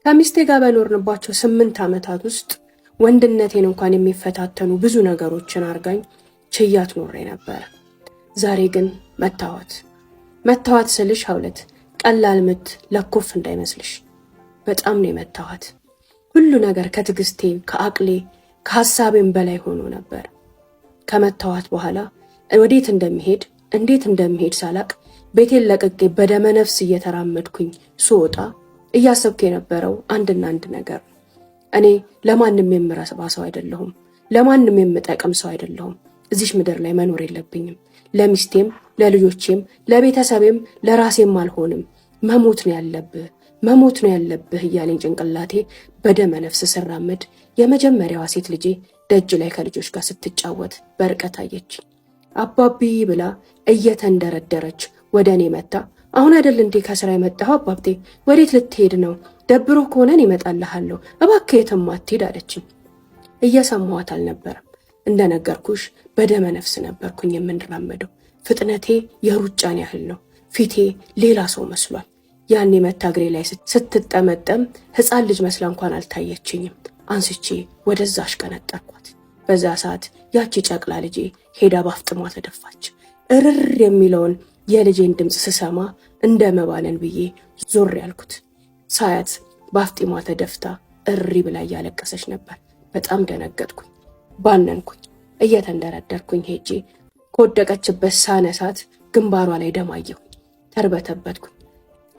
ከሚስቴ ጋር በኖርንባቸው 8 ዓመታት ውስጥ ወንድነቴን እንኳን የሚፈታተኑ ብዙ ነገሮችን አርጋኝ ችያት ኖሬ ነበር። ዛሬ ግን መታዋት ስልሽ ሐውለት ቀላል ምት ለኮፍ እንዳይመስልሽ በጣም ነው የመታዋት። ሁሉ ነገር ከትግስቴ ከአቅሌ ከሐሳቤም በላይ ሆኖ ነበር። ከመታዋት በኋላ ወዴት እንደሚሄድ እንዴት እንደሚሄድ ሳላቅ ቤቴን ለቅቄ በደመ ነፍስ እየተራመድኩኝ ስወጣ እያሰብኩ የነበረው አንድና አንድ ነገር እኔ ለማንም የምረባ ሰው አይደለሁም። ለማንም የምጠቅም ሰው አይደለሁም። እዚሽ ምድር ላይ መኖር የለብኝም። ለሚስቴም ለልጆቼም ለቤተሰቤም ለራሴም አልሆንም። መሞት ነው ያለብህ እያለኝ ጭንቅላቴ በደመ ነፍስ ስራመድ የመጀመሪያዋ ሴት ልጄ ደጅ ላይ ከልጆች ጋር ስትጫወት በርቀት አየች። አባቢ ብላ እየተንደረደረች ወደ እኔ መጣ። አሁን አይደል እንዴ ከስራ የመጣኸው አባብቴ? ወዴት ልትሄድ ነው? ደብሮ ከሆነን ይመጣልሃለሁ፣ እባክህ የትም አትሄድ አለችኝ። እየሰማኋት አልነበረም። እንደነገርኩሽ በደመ ነፍስ ነበርኩኝ የምንራመደው። ፍጥነቴ የሩጫን ያህል ነው። ፊቴ ሌላ ሰው መስሏል። ያኔ መታግሬ ላይ ስትጠመጠም ሕፃን ልጅ መስላ እንኳን አልታየችኝም። አንስቼ ወደዛ አሽቀነጠርኳት። በዛ ሰዓት ያቺ ጨቅላ ልጄ ሄዳ ባፍጥሟ ተደፋች። እርር የሚለውን የልጄን ድምፅ ስሰማ እንደ መባነን ብዬ ዞር ያልኩት ሳያት ባፍጢሟ ተደፍታ እሪ ብላ እያለቀሰች ነበር። በጣም ደነገጥኩኝ፣ ባነንኩኝ። እየተንደረደርኩኝ ሄጄ ከወደቀችበት ሳነሳት ግንባሯ ላይ ደም አየሁኝ። ተርበተበትኩኝ።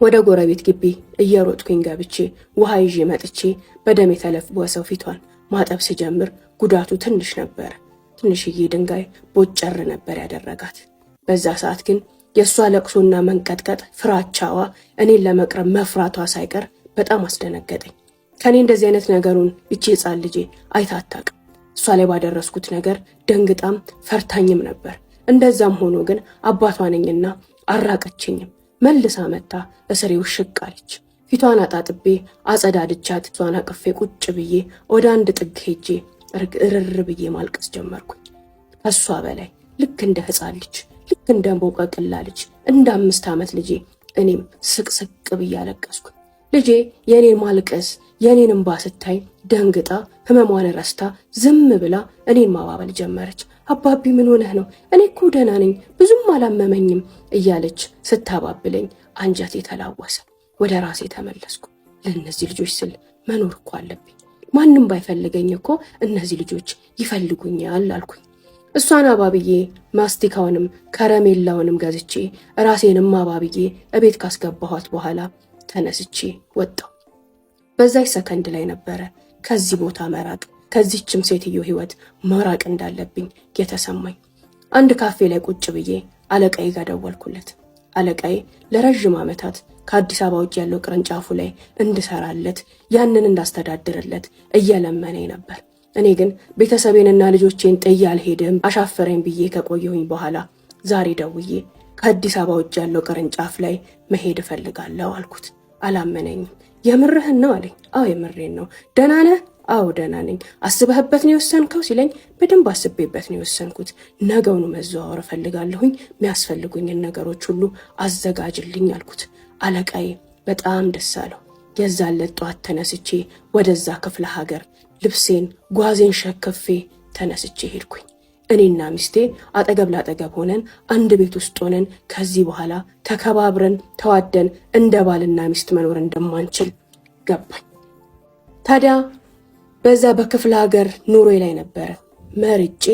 ወደ ጎረቤት ግቢ እየሮጥኩኝ ገብቼ ውሃ ይዤ መጥቼ በደም የተለወሰው ፊቷን ማጠብ ስጀምር ጉዳቱ ትንሽ ነበር። ትንሽዬ ድንጋይ ቦጨር ነበር ያደረጋት። በዛ ሰዓት ግን የእሷ ለቅሶና መንቀጥቀጥ ፍራቻዋ እኔን ለመቅረብ መፍራቷ ሳይቀር በጣም አስደነገጠኝ። ከኔ እንደዚህ አይነት ነገሩን እቺ ሕፃን ልጄ አይታ አታውቅም። እሷ ላይ ባደረስኩት ነገር ደንግጣም ፈርታኝም ነበር። እንደዛም ሆኖ ግን አባቷ ነኝና አራቀችኝም። መልሳ መታ እስሬው ሽቅ አለች። ፊቷን አጣጥቤ አጸዳድቻት እሷን አቅፌ ቁጭ ብዬ ወደ አንድ ጥግ ሄጄ እርር ብዬ ማልቀስ ጀመርኩኝ። ከሷ በላይ ልክ እንደ ሕፃን ልጅ ልክ እንደ ቦቀቅላ ልጅ እንደ 5 ዓመት ልጄ እኔም ስቅስቅ ብዬ አለቀስኩ። ልጄ የኔን ማልቀስ የኔን እንባ ስታይ ደንግጣ ህመሟን ረስታ ዝም ብላ እኔን ማባበል ጀመረች። አባቢ ምን ሆነህ ነው? እኔ እኮ ደህና ነኝ፣ ብዙም አላመመኝም እያለች ስታባብለኝ አንጀቴ ተላወሰ። ወደ ራሴ ተመለስኩ። ለእነዚህ ልጆች ስል መኖር እኮ አለብኝ። ማንም ባይፈልገኝ እኮ እነዚህ ልጆች ይፈልጉኛል አልኩኝ። እሷን አባብዬ ማስቲካውንም ከረሜላውንም ገዝቼ ራሴንም አባብዬ እቤት ካስገባኋት በኋላ ተነስቼ ወጣሁ። በዛች ሰከንድ ላይ ነበረ ከዚህ ቦታ መራቅ ከዚህችም ሴትዮ ህይወት መራቅ እንዳለብኝ የተሰማኝ። አንድ ካፌ ላይ ቁጭ ብዬ አለቃዬ ጋር ደወልኩለት። አለቃዬ ለረጅም ዓመታት ከአዲስ አበባ ውጭ ያለው ቅርንጫፉ ላይ እንድሰራለት ያንን እንዳስተዳድርለት እየለመነኝ ነበር። እኔ ግን ቤተሰቤንና ልጆቼን ጥዬ አልሄድም አሻፈረኝ ብዬ ከቆየሁኝ በኋላ ዛሬ ደውዬ ከአዲስ አበባ ውጭ ያለው ቅርንጫፍ ላይ መሄድ እፈልጋለሁ አልኩት። አላመነኝም። የምርህን ነው አለኝ። አዎ የምሬን ነው። ደህና ነህ? አዎ ደህና ነኝ። አስበህበት ነው የወሰንከው ሲለኝ በደንብ አስቤበት ነው የወሰንኩት። ነገውኑ መዘዋወር እፈልጋለሁኝ። የሚያስፈልጉኝን ነገሮች ሁሉ አዘጋጅልኝ አልኩት። አለቃዬ በጣም ደስ አለው። የዛን ዕለት ጠዋት ተነስቼ ወደዛ ክፍለ ሀገር ልብሴን ጓዜን ሸክፌ ተነስቼ ሄድኩኝ። እኔና ሚስቴ አጠገብ ላጠገብ ሆነን አንድ ቤት ውስጥ ሆነን ከዚህ በኋላ ተከባብረን ተዋደን እንደ ባልና ሚስት መኖር እንደማንችል ገባኝ። ታዲያ በዛ በክፍለ ሀገር ኑሮዬ ላይ ነበረ መርጬ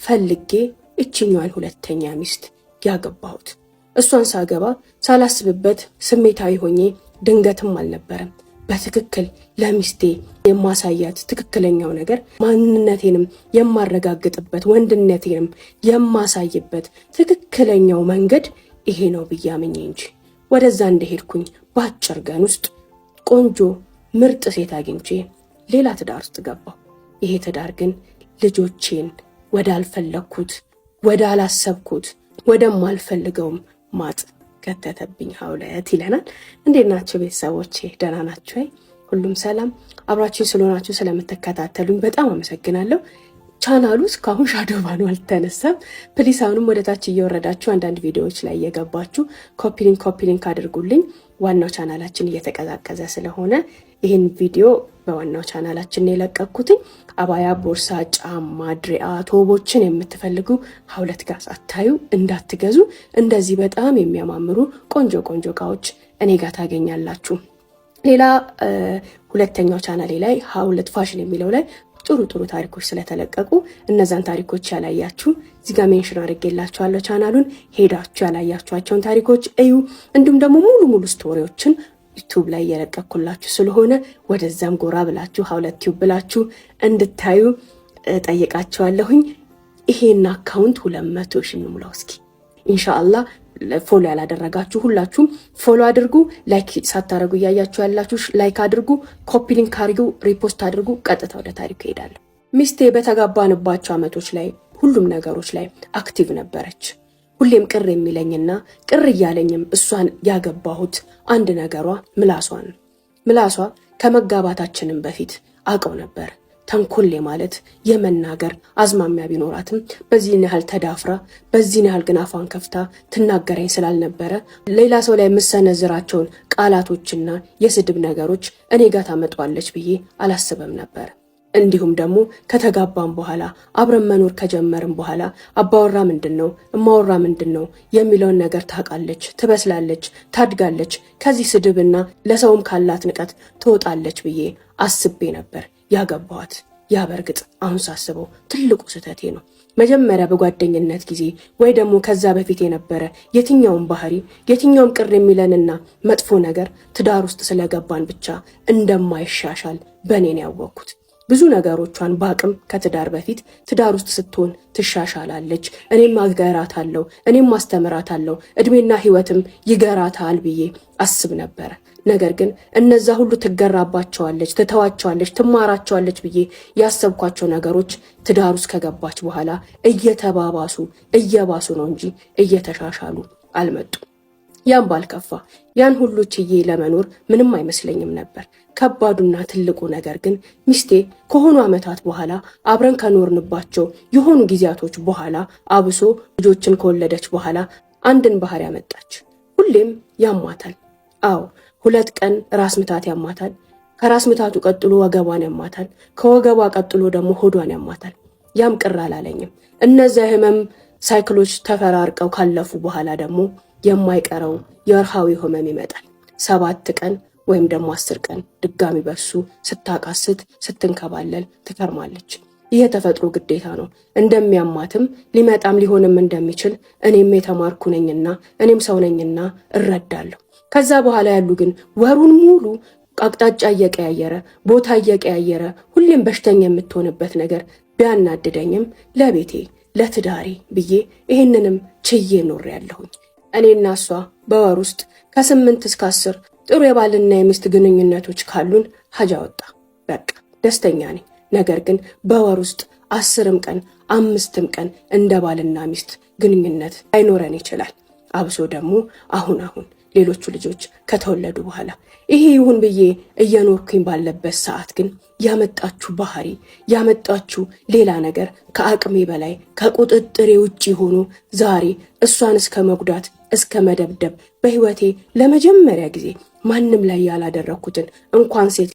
ፈልጌ እችኛዋን ሁለተኛ ሚስት ያገባሁት። እሷን ሳገባ ሳላስብበት ስሜታዊ ሆኜ ድንገትም አልነበረም። በትክክል ለሚስቴ የማሳያት ትክክለኛው ነገር ማንነቴንም የማረጋግጥበት ወንድነቴንም የማሳይበት ትክክለኛው መንገድ ይሄ ነው ብዬ አምኜ እንጂ ወደዛ እንደሄድኩኝ በአጭር ቀን ውስጥ ቆንጆ ምርጥ ሴት አግኝቼ ሌላ ትዳር ውስጥ ገባሁ። ይሄ ትዳር ግን ልጆቼን ወዳልፈለግኩት ወዳላሰብኩት ወደማልፈልገውም ማጥ ከተተብኝ ሐውለት ይለናል። እንዴት ናችሁ ቤተሰቦቼ? ደህና ናችሁ? ሁሉም ሰላም? አብራችሁ ስለሆናችሁ ስለምትከታተሉኝ በጣም አመሰግናለሁ። ቻናሉ እስካሁን ሻዶ ባኑ አልተነሳም። ፕሊስ አሁንም ወደ ታች እየወረዳችሁ አንዳንድ ቪዲዮዎች ላይ እየገባችሁ ኮፒሊንክ አድርጉልኝ። ዋናው ቻናላችን እየተቀዛቀዘ ስለሆነ ይህን ቪዲዮ በዋናው ቻናላችን የለቀኩትኝ። አባያ፣ ቦርሳ፣ ጫማ፣ ድሪያ፣ ቶቦችን የምትፈልጉ ሀውለት ጋር ሳታዩ እንዳትገዙ። እንደዚህ በጣም የሚያማምሩ ቆንጆ እቃዎች እኔ ጋር ታገኛላችሁ። ሌላ ሁለተኛው ቻናሌ ላይ ሀውለት ፋሽን የሚለው ላይ ጥሩ ታሪኮች ስለተለቀቁ እነዛን ታሪኮች ያላያችሁ እዚህ ጋር ሜንሽን አድርጌላችኋለሁ። ቻናሉን ሄዳችሁ ያላያችኋቸውን ታሪኮች እዩ። እንዲሁም ደግሞ ሙሉ ስቶሪዎችን ዩቲዩብ ላይ እየለቀኩላችሁ ስለሆነ ወደዛም ጎራ ብላችሁ ሀውለት ቲዩብ ብላችሁ እንድታዩ ጠይቃችኋለሁኝ። ይሄን አካውንት 200 ሺህ እንሙላው እስኪ ኢንሻአላህ። ፎሎ ያላደረጋችሁ ሁላችሁም ፎሎ አድርጉ። ላይክ ሳታረጉ እያያችሁ ያላችሁ ላይክ አድርጉ፣ ኮፒ ሊንክ አድርጉ፣ ሪፖስት አድርጉ። ቀጥታ ወደ ታሪኩ እሄዳለሁ። ሚስቴ በተጋባንባቸው አመቶች ላይ ሁሉም ነገሮች ላይ አክቲቭ ነበረች። ሁሌም ቅር የሚለኝና ቅር እያለኝም እሷን ያገባሁት አንድ ነገሯ ምላሷን። ምላሷ ከመጋባታችንም በፊት አውቀው ነበር። ተንኮል ማለት የመናገር አዝማሚያ ቢኖራትም በዚህን ያህል ተዳፍራ በዚህን ያህል ግን አፏን ከፍታ ትናገረኝ ስላልነበረ ሌላ ሰው ላይ የምሰነዝራቸውን ቃላቶችና የስድብ ነገሮች እኔ ጋር ታመጣዋለች ብዬ አላስበም ነበር። እንዲሁም ደግሞ ከተጋባን በኋላ አብረን መኖር ከጀመርን በኋላ አባወራ ምንድነው እማወራ ምንድነው የሚለውን ነገር ታውቃለች፣ ትበስላለች፣ ታድጋለች። ከዚህ ስድብና ለሰውም ካላት ንቀት ትወጣለች ብዬ አስቤ ነበር ያገባዋት። ያ በርግጥ አሁን ሳስበው ትልቁ ስህተቴ ነው። መጀመሪያ በጓደኝነት ጊዜ ወይ ደግሞ ከዛ በፊት የነበረ የትኛውም ባህሪ የትኛውም ቅር የሚለንና መጥፎ ነገር ትዳር ውስጥ ስለገባን ብቻ እንደማይሻሻል በእኔ ያወቅኩት። ብዙ ነገሮቿን ባቅም ከትዳር በፊት ትዳር ውስጥ ስትሆን ትሻሻላለች፣ እኔም አገራታለሁ፣ እኔም ማስተምራታለሁ፣ እድሜና ህይወትም ይገራታል ብዬ አስብ ነበር። ነገር ግን እነዛ ሁሉ ትገራባቸዋለች፣ ትተዋቸዋለች፣ ትማራቸዋለች ብዬ ያሰብኳቸው ነገሮች ትዳር ውስጥ ከገባች በኋላ እየባሱ ነው እንጂ እየተሻሻሉ አልመጡም። ያን ባልከፋ ያን ሁሉ ችዬ ለመኖር ምንም አይመስለኝም ነበር። ከባዱና ትልቁ ነገር ግን ሚስቴ ከሆኑ አመታት በኋላ አብረን ከኖርንባቸው የሆኑ ጊዜያቶች በኋላ አብሶ ልጆችን ከወለደች በኋላ አንድን ባህሪ ያመጣች። ሁሌም ያማታል። አዎ 2 ቀን ራስ ምታት ያማታል። ከራስ ምታቱ ቀጥሎ ወገቧን ያማታል። ከወገቧ ቀጥሎ ደግሞ ሆዷን ያማታል። ያም ቅር አላለኝም። እነዚያ ህመም ሳይክሎች ተፈራርቀው ካለፉ በኋላ ደግሞ የማይቀረው የወርሃዊ ህመም ይመጣል። 7 ቀን ወይም ደግሞ 10 ቀን ድጋሚ በሱ ስታቃስት ስትንከባለል ትከርማለች። ይሄ ተፈጥሮ ግዴታ ነው። እንደሚያማትም ሊመጣም ሊሆንም እንደሚችል እኔም የተማርኩ ነኝና እኔም ሰው ነኝና እረዳለሁ። ከዛ በኋላ ያሉ ግን ወሩን ሙሉ አቅጣጫ እየቀያየረ ቦታ እየቀያየረ ሁሌም በሽተኛ የምትሆንበት ነገር ቢያናድደኝም ለቤቴ ለትዳሬ ብዬ ይሄንንም ችዬ ኖር ያለሁኝ። እኔና እሷ በወር ውስጥ ከ8 እስከ 10 ጥሩ የባልና የሚስት ግንኙነቶች ካሉን ሀጃ ወጣ። በቃ ደስተኛ ነኝ። ነገር ግን በወር ውስጥ 10ም ቀን 5ም ቀን እንደ ባልና ሚስት ግንኙነት አይኖረን ይችላል። አብሶ ደግሞ አሁን ሌሎቹ ልጆች ከተወለዱ በኋላ ይሄ ይሁን ብዬ እየኖርኩኝ ባለበት ሰዓት ግን ያመጣችሁ ባህሪ ያመጣችሁ ሌላ ነገር ከአቅሜ በላይ ከቁጥጥሬ ውጪ ሆኖ ዛሬ እሷን እስከ መጉዳት እስከ መደብደብ በህይወቴ ለመጀመሪያ ጊዜ ማንም ላይ ያላደረኩትን እንኳን ሴት